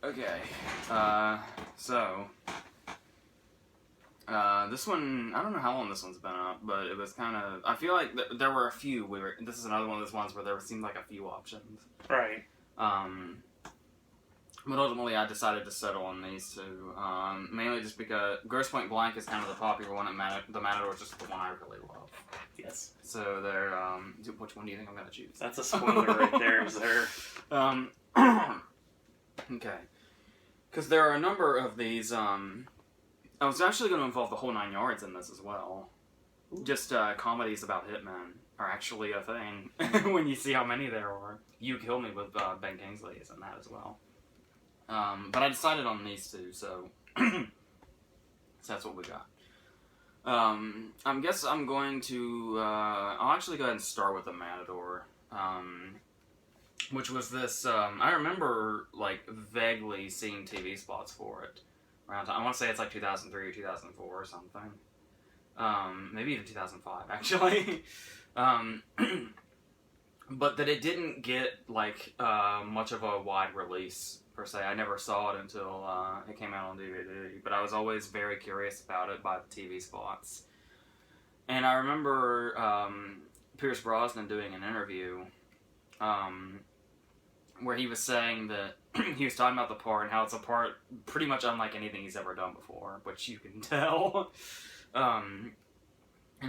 Okay, so, this one, I don't know how long this one's been up, but it was kind of, I feel like there were a few, this is another one of those ones where there seemed like a few options. Right. But ultimately I decided to settle on these two, mainly just because Grosse Pointe Blank is kind of the popular one, and the Matador is just the one I really love. Yes. So they're, which one do you think I'm going to choose? That's a spoiler right there, sir. Okay. Because there are a number of these, I was actually going to involve the whole 9 yards in this as well. Ooh. Just, comedies about hitmen are actually a thing, when you see how many there are. You Kill Me with, Ben Kingsley is in that as well. But I decided on these two, so, so that's what we got. I guess I'm going to, I'll actually go ahead and start with the Matador, which was this, I remember, like, vaguely seeing TV spots for it around time. I want to say it's like 2003 or 2004 or something. Maybe even 2005, actually. But that it didn't get, like, much of a wide release, per se. I never saw it until it came out on DVD, but I was always very curious about it by the TV spots. And I remember Pierce Brosnan doing an interview where he was saying that he was talking about the part and how it's a part pretty much unlike anything he's ever done before, which you can tell. And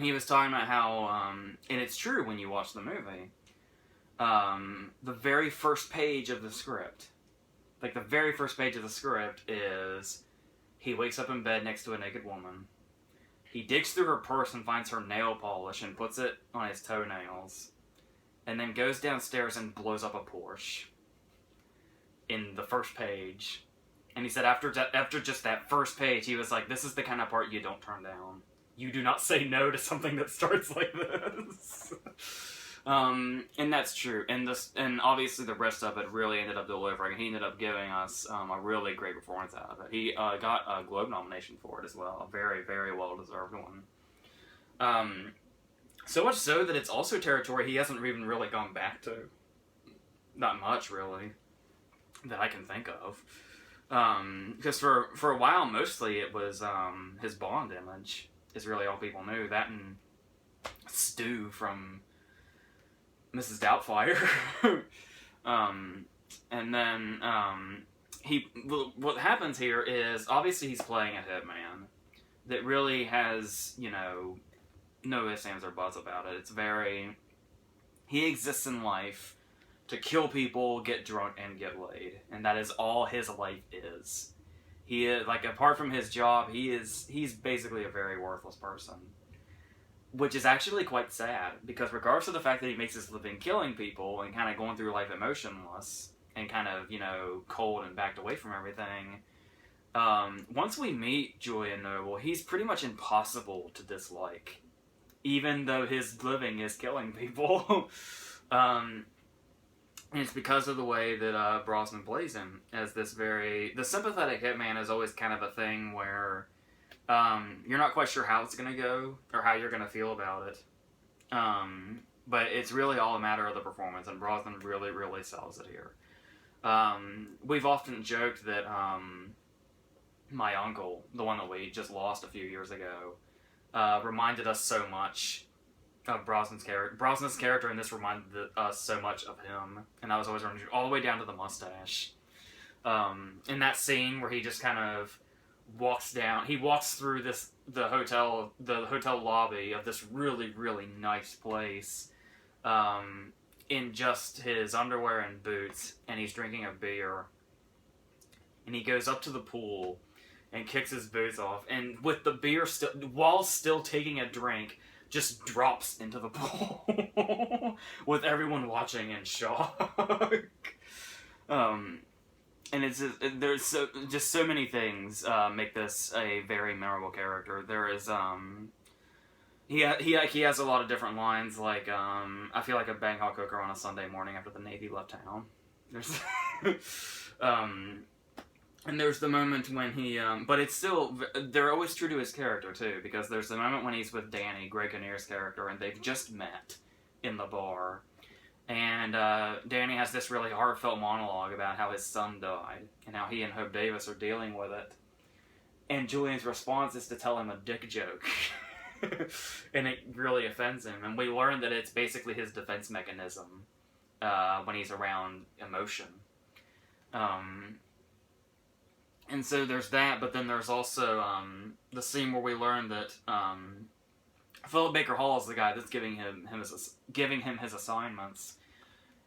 he was talking about how, and it's true when you watch the movie, the very first page of the script, like the very first page of the script is, he wakes up in bed next to a naked woman. He digs through her purse and finds her nail polish and puts it on his toenails. And then goes downstairs and blows up a Porsche. In the first page. And he said after just that first page, he was like, this is the kind of part you don't turn down. You do not say no to something that starts like this. And that's true. And obviously the rest of it really ended up delivering. He ended up giving us a really great performance out of it. He got a Globe nomination for it as well. A very, very well-deserved one. So much so that it's also territory he hasn't even really gone back to. Not much, really, that I can think of. Because for a while, mostly, it was his Bond image is really all people knew. That and Stu from Mrs. Doubtfire. And then what happens here is, obviously he's playing a hitman that really has, no ifs, ands, or buts about it. It's very, he exists in life to kill people, get drunk, and get laid. And that is all his life is. He is, like, apart from his job, he's basically a very worthless person. Which is actually quite sad, because regardless of the fact that he makes his living killing people and kind of going through life emotionless and kind of, cold and backed away from everything, once we meet Julian Noble, he's pretty much impossible to dislike, even though his living is killing people. And it's because of the way that Brosnan plays him as this the sympathetic hitman is always kind of a thing where you're not quite sure how it's going to go or how you're going to feel about it. But it's really all a matter of the performance, and Brosnan really, really sells it here. We've often joked that my uncle, the one that we just lost a few years ago, reminded us so much of Brosnan's character. Brosnan's character in this reminded us so much of him, and I was always wondering, all the way down to the mustache. In that scene where he just kind of walks through the hotel lobby of this really, really nice place, in just his underwear and boots, and he's drinking a beer, and he goes up to the pool and kicks his boots off, and with the beer while still taking a drink, just drops into the pool with everyone watching in shock. And there's just so many things make this a very memorable character. There is he has a lot of different lines, like I feel like a Bangkok hooker on a Sunday morning after the Navy left town. There's and there's the moment when he but it's still, they're always true to his character too, because there's the moment when he's with Danny, Greg Kinnear's character, and they've just met in the bar. And Danny has this really heartfelt monologue about how his son died and how he and Hope Davis are dealing with it. And Julian's response is to tell him a dick joke. And it really offends him. And we learn that it's basically his defense mechanism when he's around emotion. And so there's that, but then there's also the scene where we learn that Philip Baker Hall is the guy that's giving him his assignments.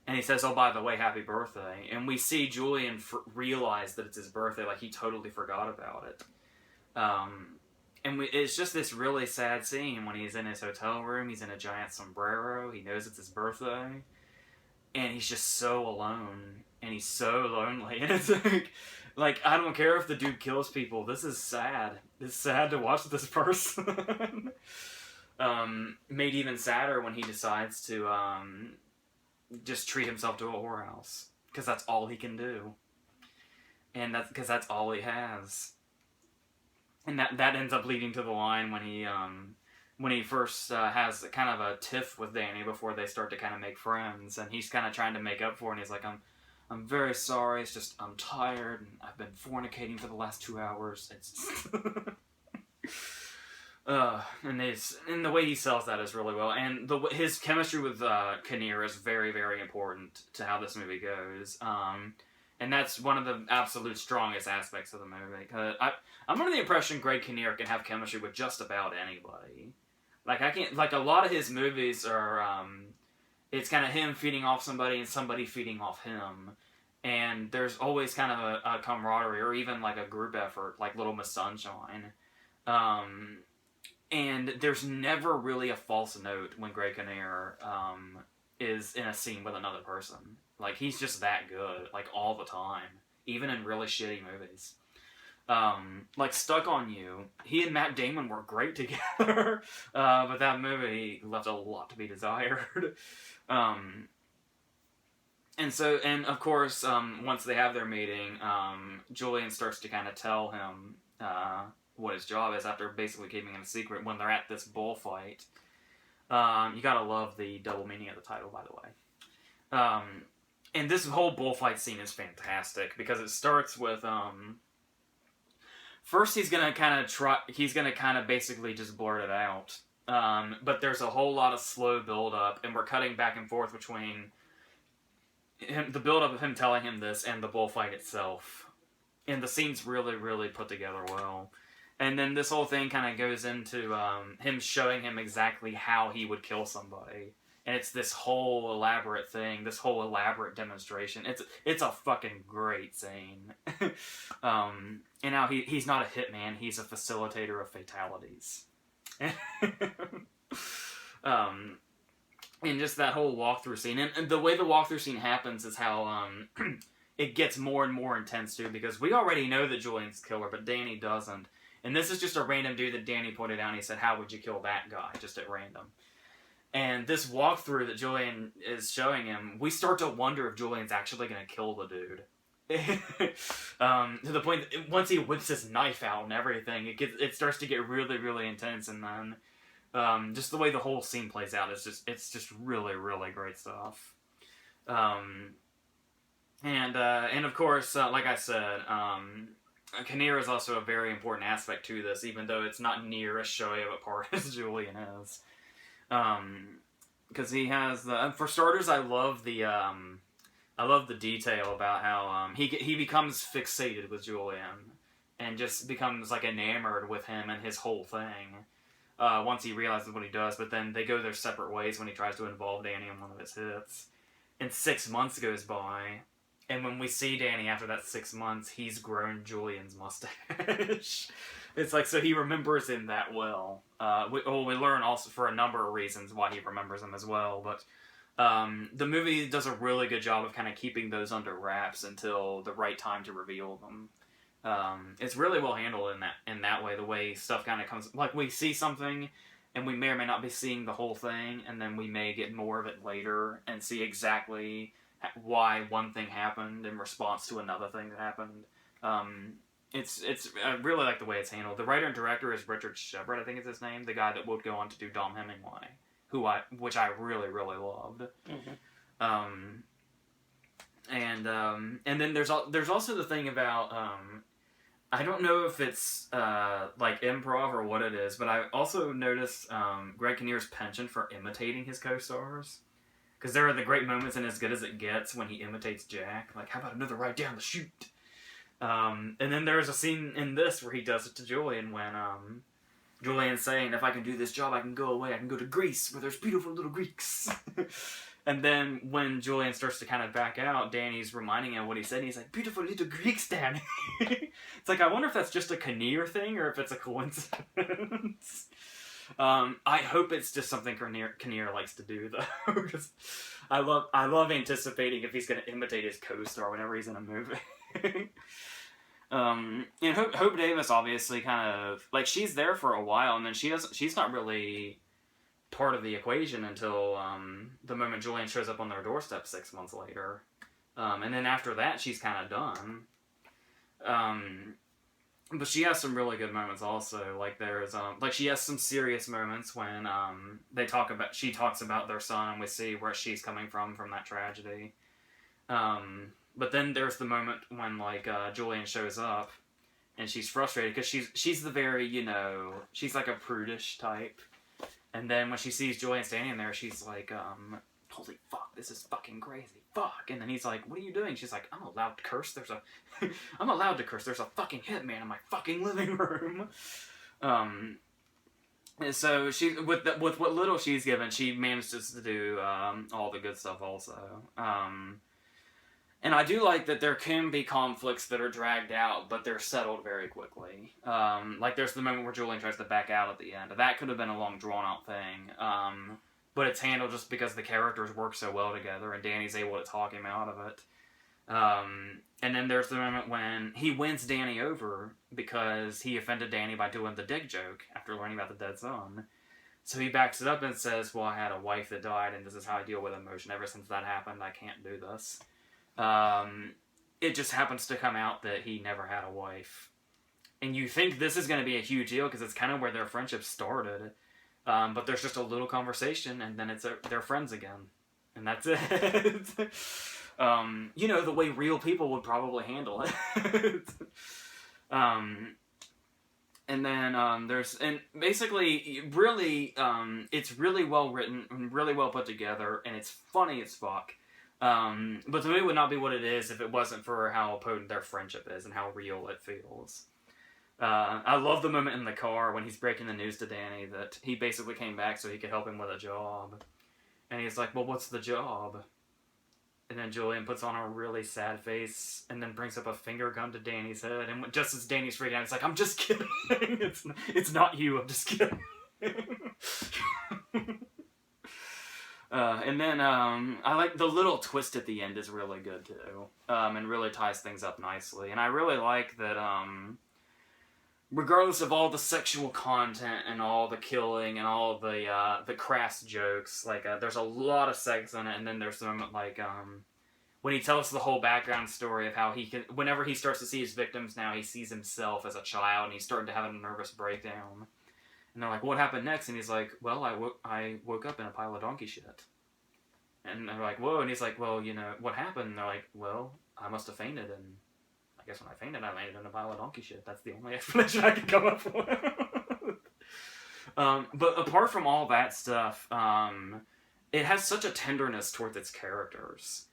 And he says, oh, by the way, happy birthday. And we see Julian realize that it's his birthday, like he totally forgot about it. And it's just this really sad scene when he's in his hotel room, he's in a giant sombrero, he knows it's his birthday, and he's just so alone, and he's so lonely. And it's like, I don't care if the dude kills people, this is sad. It's sad to watch this person. Made even sadder when he decides to just treat himself to a whorehouse, because that's all he can do, and that's because that's all he has. And that ends up leading to the line when he first has kind of a tiff with Danny before they start to kind of make friends, and he's kind of trying to make up for it, and he's like, I'm very sorry, it's just I'm tired and I've been fornicating for the last 2 hours. It's and the way he sells that is really well, and his chemistry with Kinnear is very, very important to how this movie goes. And that's one of the absolute strongest aspects of the movie. Cause I'm under the impression Greg Kinnear can have chemistry with just about anybody. Like, I can't, like, a lot of his movies are, it's kind of him feeding off somebody and somebody feeding off him. And there's always kind of a camaraderie, or even like a group effort, like Little Miss Sunshine. And there's never really a false note when Greg Kinnear is in a scene with another person. Like, he's just that good, like, all the time, even in really shitty movies. Like Stuck on You, he and Matt Damon were great together, but that movie left a lot to be desired. And of course, once they have their meeting, Julian starts to kind of tell him what his job is after basically keeping it a secret when they're at this bullfight. You gotta love the double meaning of the title, by the way. And this whole bullfight scene is fantastic because it starts with first he's gonna kind of basically just blurt it out. But there's a whole lot of slow build up, and we're cutting back and forth between the build up of him telling him this and the bullfight itself. And the scene's really, really put together well. And then this whole thing kind of goes into him showing him exactly how he would kill somebody. And it's this whole elaborate thing, this whole elaborate demonstration. It's a fucking great scene. And now he's not a hitman, he's a facilitator of fatalities. And just that whole walkthrough scene. And the way the walkthrough scene happens is how it gets more and more intense too, because we already know that Julian's the killer, but Danny doesn't. And this is just a random dude that Danny pointed out, and he said, how would you kill that guy? Just at random. And this walkthrough that Julian is showing him, we start to wonder if Julian's actually going to kill the dude. To the point that once he whips his knife out and everything, it starts to get really, really intense. And then just the way the whole scene plays out, it's just really, really great stuff. And of course, like I said, Kinnear is also a very important aspect to this, even though it's not near as showy of a part as Julian is. Because he has for starters, I love the detail about how he becomes fixated with Julian and just becomes like enamored with him and his whole thing once he realizes what he does. But then they go their separate ways when he tries to involve Danny in one of his hits. And 6 months goes by, and when we see Danny after that 6 months, he's grown Julian's mustache. It's like, so he remembers him that well. We learn also for a number of reasons why he remembers him as well, but the movie does a really good job of kind of keeping those under wraps until the right time to reveal them. It's really well handled in that way, the way stuff kind of comes, like we see something, and we may or may not be seeing the whole thing, and then we may get more of it later and see exactly why one thing happened in response to another thing that happened. I really like the way it's handled. The writer and director is Richard Shepard, I think is his name, the guy that would go on to do Dom Hemingway, which I really, really loved. And then there's also the thing about I don't know if it's like improv or what it is, but I also noticed Greg Kinnear's penchant for imitating his co-stars. Because there are the great moments in As Good as It Gets when he imitates Jack. Like, how about another ride down the chute? And then there's a scene in this where he does it to Julian when Julian's saying, if I can do this job, I can go away. I can go to Greece where there's beautiful little Greeks. And then when Julian starts to kind of back out, Danny's reminding him what he said. And he's like, beautiful little Greeks, Danny. It's like, I wonder if that's just a Kinnear thing or if it's a coincidence. I hope it's just something Kinnear likes to do, though. Because I love anticipating if he's going to imitate his co-star whenever he's in a movie. And Hope Davis obviously kind of, like, she's there for a while, and then she's not really part of the equation until the moment Julian shows up on their doorstep 6 months later. And then after that, she's kind of done. But she has some really good moments also. Like, there's like, she has some serious moments when she talks about their son, and we see where she's coming from that tragedy. But then there's the moment when, like, Julian shows up, and she's frustrated because she's the very, she's like a prudish type. And then when she sees Julian standing there, she's like, holy fuck, this is fucking crazy. Fuck. And then he's like, what are you doing? She's like, I'm allowed to curse. I'm allowed to curse. There's a fucking hitman in my fucking living room. And so she, with what little she's given, she manages to do all the good stuff also. And I do like that there can be conflicts that are dragged out, but they're settled very quickly. Like, there's the moment where Julian tries to back out at the end. That could have been a long, drawn-out thing. But it's handled just because the characters work so well together, and Danny's able to talk him out of it. And then there's the moment when he wins Danny over because he offended Danny by doing the dick joke after learning about the dead son. So he backs it up and says, well, I had a wife that died, and this is how I deal with emotion. Ever since that happened, I can't do this. It just happens to come out that he never had a wife. And you think this is going to be a huge deal because it's kind of where their friendship started. But there's just a little conversation, and then they're friends again. And that's it. The way real people would probably handle it. And then and basically, really, it's really well written and really well put together, and it's funny as fuck. But the movie would not be what it is if it wasn't for how potent their friendship is and how real it feels. I love the moment in the car when he's breaking the news to Danny that he basically came back so he could help him with a job. And he's like, well, what's the job? And then Julian puts on a really sad face and then brings up a finger gun to Danny's head. And just as Danny's freaking out, it's like, I'm just kidding. It's not you, I'm just kidding. And then I like the little twist at the end is really good too, and really ties things up nicely. And I really like that, regardless of all the sexual content and all the killing and all the crass jokes, like there's a lot of sex in it. And then there's the moment like when he tells the whole background story of how he can, whenever he starts to see his victims now, he sees himself as a child and he's starting to have a nervous breakdown. And they're like, what happened next? And he's like, well, I woke up in a pile of donkey shit. And they're like, whoa. And he's like, well, what happened? And they're like, well, I must have fainted. And I guess when I fainted, I landed in a pile of donkey shit. That's the only explanation I could come up with. But apart from all that stuff, it has such a tenderness towards its characters.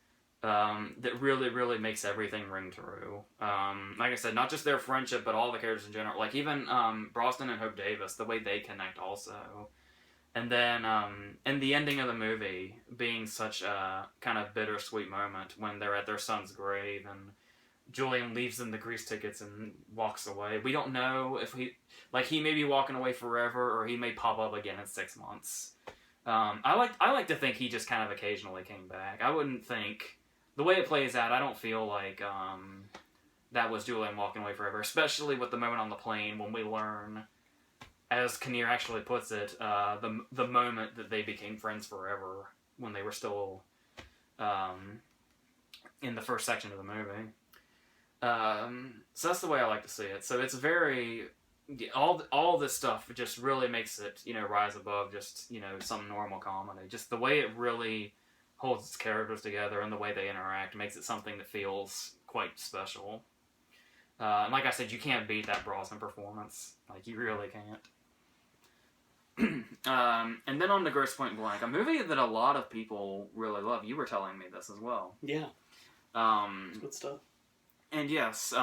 That really, really makes everything ring true. Like I said, not just their friendship, but all the characters in general. Like, even Brosnan and Hope Davis, the way they connect also. And then, and the ending of the movie being such a kind of bittersweet moment when they're at their son's grave and Julian leaves them the Grease tickets and walks away. We don't know if he may be walking away forever or he may pop up again in 6 months. I like to think he just kind of occasionally came back. I wouldn't think... The way it plays out, I don't feel like that was Julian walking away forever, especially with the moment on the plane when we learn, as Kinnear actually puts it, the moment that they became friends forever when they were still in the first section of the movie. So that's the way I like to see it. So it's very... All this stuff just really makes it, rise above just, some normal comedy. Just the way it really... holds its characters together and the way they interact makes it something that feels quite special. And like I said, you can't beat that Brosnan performance. Like, you really can't. And then on to Grosse Pointe Blank, a movie that a lot of people really love. You were telling me this as well. Yeah. Good stuff. And yes,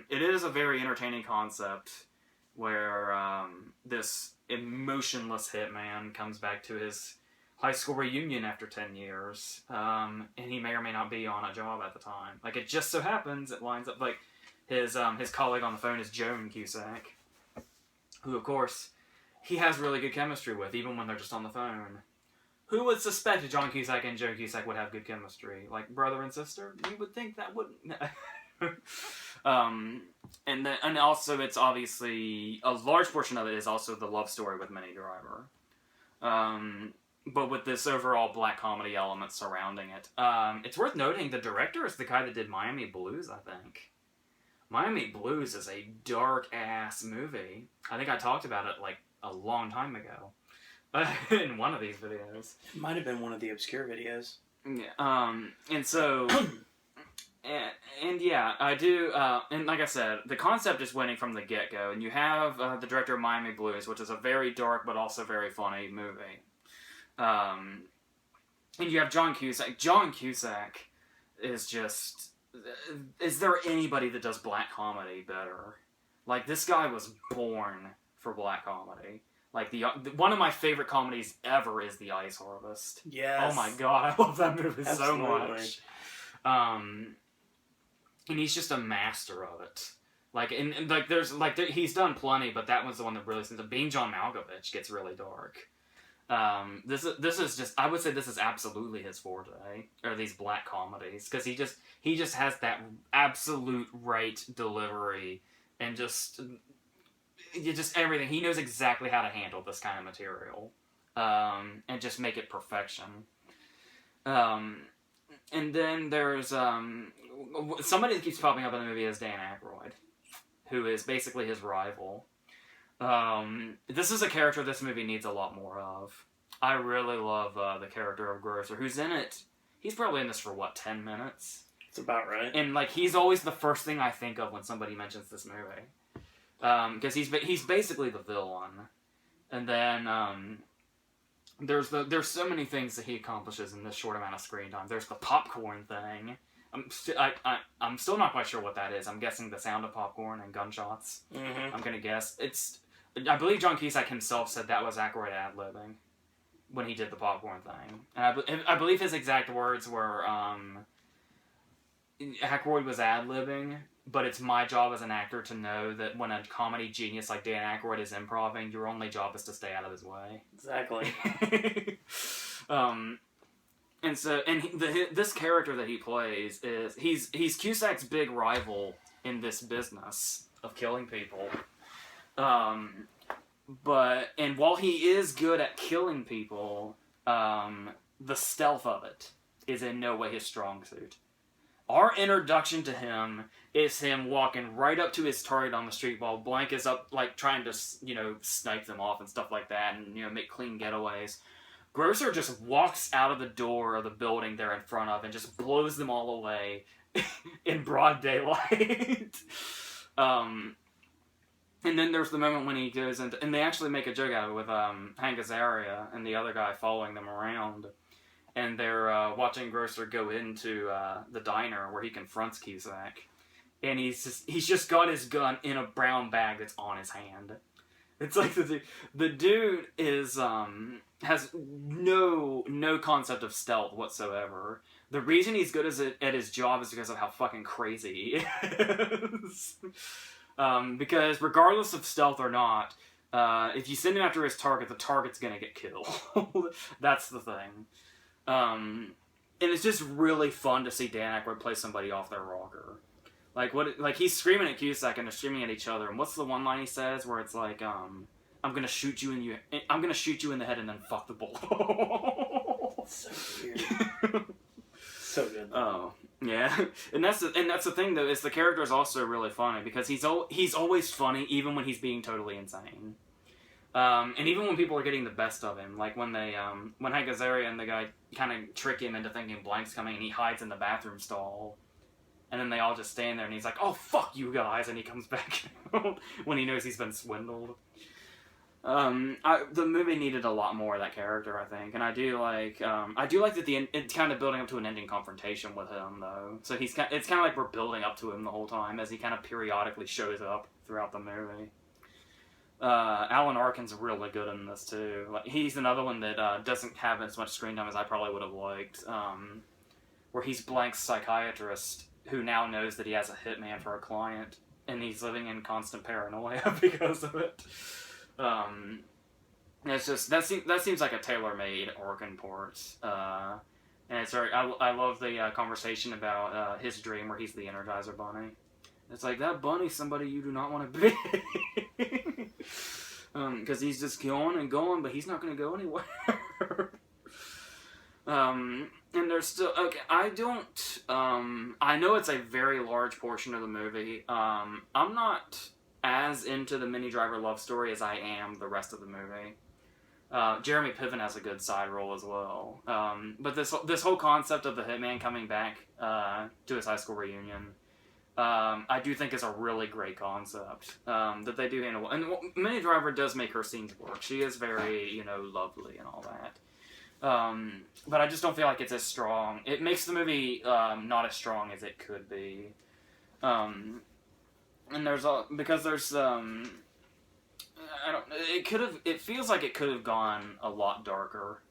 it is a very entertaining concept where this emotionless hitman comes back to his high school reunion after 10 years, and he may or may not be on a job at the time. Like, it just so happens it lines up, like, his colleague on the phone is Joan Cusack, who, of course, he has really good chemistry with, even when they're just on the phone. Who would suspect John Cusack and Joan Cusack would have good chemistry? Like, brother and sister? You would think that wouldn't... and also it's obviously a large portion of it is also the love story with Minnie Driver, but with this overall black comedy element surrounding it. It's worth noting the director is the guy that did Miami Blues. I think Miami Blues is a dark ass movie. I think I talked about it like a long time ago in one of these videos. It might have been one of the obscure videos. Yeah. And so. And yeah, I do, and like I said, the concept is winning from the get-go, and you have the director of Miami Blues, which is a very dark but also very funny movie. And you have John Cusack. John Cusack is just... Is there anybody that does black comedy better? Like, this guy was born for black comedy. Like, one of my favorite comedies ever is The Ice Harvest. Yes. Oh my god, I love that movie Absolutely. so much. And he's just a master of it. Like, and like, he's done plenty, but that was the one that really seems to... Being John Malkovich gets really dark. This is just... I would say this is absolutely his forte, or these black comedies, because he just has that absolute right delivery, and just everything. He knows exactly how to handle this kind of material, and just make it perfection. And then there's somebody that keeps popping up in the movie is Dan Aykroyd, who is basically his rival. This is a character this movie needs a lot more of. I really love the character of Grosser, who's in it. He's probably in this for, 10 minutes? It's about right. And, like, he's always the first thing I think of when somebody mentions this movie. Because he's basically the villain. And then, there's so many things that he accomplishes in this short amount of screen time. There's the popcorn thing. I'm still not quite sure what that is. I'm guessing the sound of popcorn and gunshots. Mm-hmm. I'm gonna guess. I believe John Cusack himself said that was Aykroyd ad-libbing when he did the popcorn thing. And I believe his exact words were, Aykroyd was ad-libbing, but it's my job as an actor to know that when a comedy genius like Dan Aykroyd is improving, your only job is to stay out of his way. Exactly. This character that he plays is he's Cusack's big rival in this business of killing people. And while he is good at killing people, the stealth of it is in no way his strong suit. Our introduction to him is him walking right up to his target on the street while Blank is up, like, trying to, snipe them off and stuff like that and, make clean getaways. Grosser just walks out of the door of the building they're in front of and just blows them all away in broad daylight. And then there's the moment when he goes into... And they actually make a joke out of it with Hank Azaria and the other guy following them around. And they're watching Grosser go into the diner where he confronts Cusack. And he's just got his gun in a brown bag that's on his hand. It's like the dude is has no concept of stealth whatsoever. The reason he's good at his job is because of how fucking crazy he is. Because regardless of stealth or not, if you send him after his target, the target's gonna get killed. That's the thing. And it's just really fun to see Dan Aykroyd play somebody off their rocker. Like he's screaming at Cusack and they're screaming at each other. And what's the one line he says where it's like, I'm gonna shoot you in the head and then fuck the bull. So weird. So good. Oh yeah, and that's the thing though, is the character is also really funny because he's always funny even when he's being totally insane. And even when people are getting the best of him, like when Hank Azaria and the guy kind of trick him into thinking Blank's coming, and he hides in the bathroom stall, and then they all just stand there, and he's like, "Oh fuck you guys," and he comes back when he knows he's been swindled. The movie needed a lot more of that character, I think, and I do like that it's kind of building up to an ending confrontation with him, though. So it's kind of like we're building up to him the whole time as he kind of periodically shows up throughout the movie. Alan Arkin's really good in this too. Like, he's another one that doesn't have as much screen time as I probably would have liked. Where he's Blank's psychiatrist who now knows that he has a hitman for a client, and he's living in constant paranoia because of it. It's just that seems like a tailor-made Arkin port. And it's very, I love the conversation about his dream where he's the Energizer Bunny. It's like, that bunny's somebody you do not want to be. Because he's just going and going, but he's not going to go anywhere. And there's still, okay, I know it's a very large portion of the movie. I'm not as into the Minnie Driver love story as I am the rest of the movie. Jeremy Piven has a good side role as well. But this whole concept of the hitman coming back to his high school reunion, I do think is a really great concept that they do handle. And Minnie Driver does make her scenes work. She is very, lovely and all that. But I just don't feel like it's as strong. It makes the movie not as strong as it could be. And it feels like it could have gone a lot darker.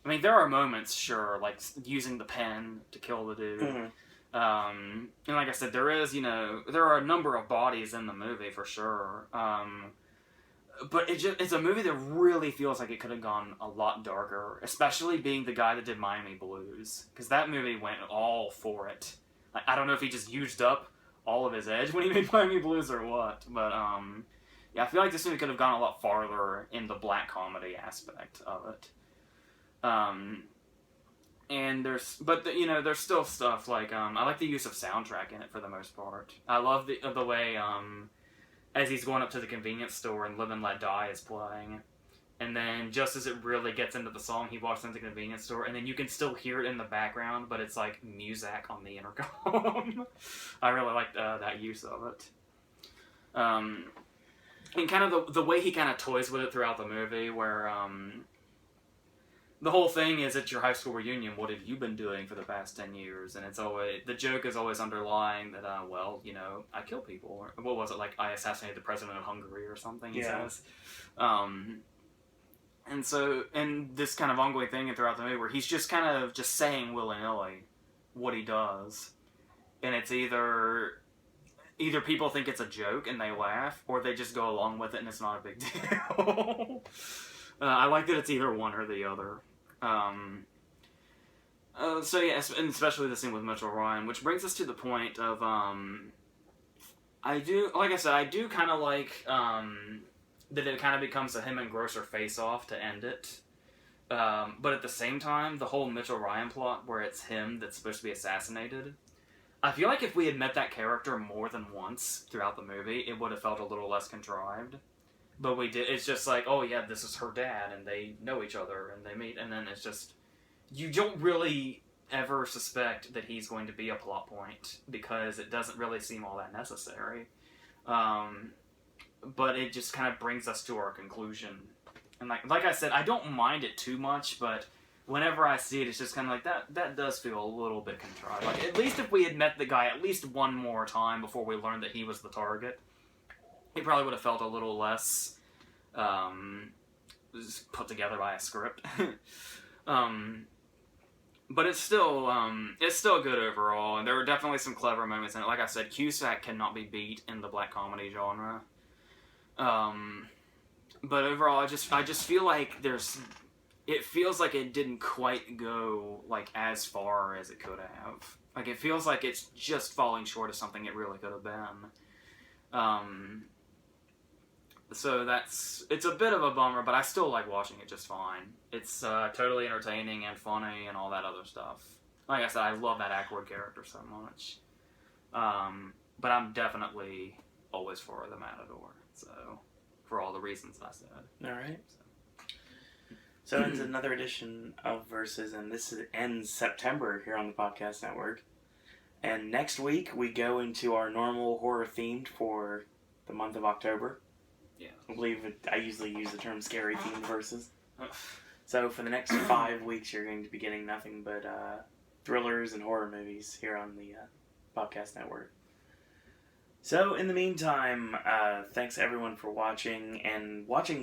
I mean, there are moments, sure, like using the pen to kill the dude. Mm-hmm. And like I said, there are a number of bodies in the movie for sure. But it's a movie that really feels like it could have gone a lot darker, especially being the guy that did Miami Blues, because that movie went all for it. I don't know if he just used up all of his edge when he made Miami Blues or what, but yeah, I feel like this movie could have gone a lot farther in the black comedy aspect of it. And there's still stuff like I like the use of soundtrack in it for the most part. I love the way as he's going up to the convenience store and Live and Let Die is playing, and then just as it really gets into the song, he walks into the convenience store, and then you can still hear it in the background, but it's like music on the intercom. I really like that use of it. And kind of the way he kind of toys with it throughout the movie, where the whole thing is at your high school reunion, what have you been doing for the past 10 years? And it's always, the joke is always underlying that, I kill people. Or, what was it, like, I assassinated the president of Hungary or something, he says. And so, and this kind of ongoing thing throughout the movie where he's just kind of just saying willy-nilly what he does. And it's either people think it's a joke and they laugh, or they just go along with it and it's not a big deal. I like that it's either one or the other. So yeah, and especially the scene with Mitchell Ryan, which brings us to the point of, I do kind of like, that it kind of becomes a him and Grosser face-off to end it. But at the same time, the whole Mitchell Ryan plot where it's him that's supposed to be assassinated, I feel like if we had met that character more than once throughout the movie, it would have felt a little less contrived. But we did. It's just like, oh yeah, this is her dad, and they know each other, and they meet, and then it's just, you don't really ever suspect that he's going to be a plot point because it doesn't really seem all that necessary. But it just kind of brings us to our conclusion, and like I said, I don't mind it too much, but whenever I see it, it's just kind of like that does feel a little bit contrived. Like, at least if we had met the guy at least one more time before we learned that he was the target, he probably would have felt a little less put together by a script. But it's still good overall, and there are definitely some clever moments in it. Like I said, Cusack cannot be beat in the black comedy genre. But overall, I just feel like it feels like it didn't quite go like as far as it could have. Like, it feels like it's just falling short of something it really could have been. So it's a bit of a bummer, but I still like watching it just fine. It's totally entertaining and funny and all that other stuff. Like I said, I love that Ackroyd character so much. But I'm definitely always for the Matador. So, for all the reasons I said. All right. So it's another edition of Versus, and ends September here on the Podcast Network. And next week, we go into our normal horror themed for the month of October. Yeah. I usually use the term scary themed Versus. So for the next 5 weeks, you're going to be getting nothing but thrillers and horror movies here on the Podcast Network. So in the meantime, thanks everyone for watching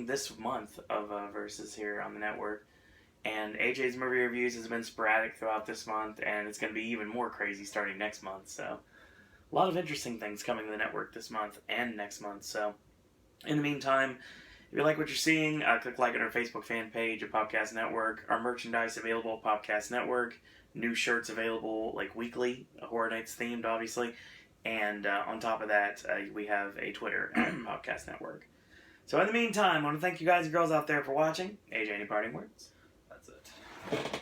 this month of Versus here on the network. And AJ's movie reviews has been sporadic throughout this month, and it's going to be even more crazy starting next month. So a lot of interesting things coming to the network this month and next month. So in the meantime, if you like what you're seeing, click like on our Facebook fan page at Podcast Network. Our merchandise available at Podcast Network. New shirts available like weekly, Horror Nights themed, obviously. And on top of that, we have a Twitter at Podcast Network. So in the meantime, I want to thank you guys and girls out there for watching. AJ, any parting words? That's it.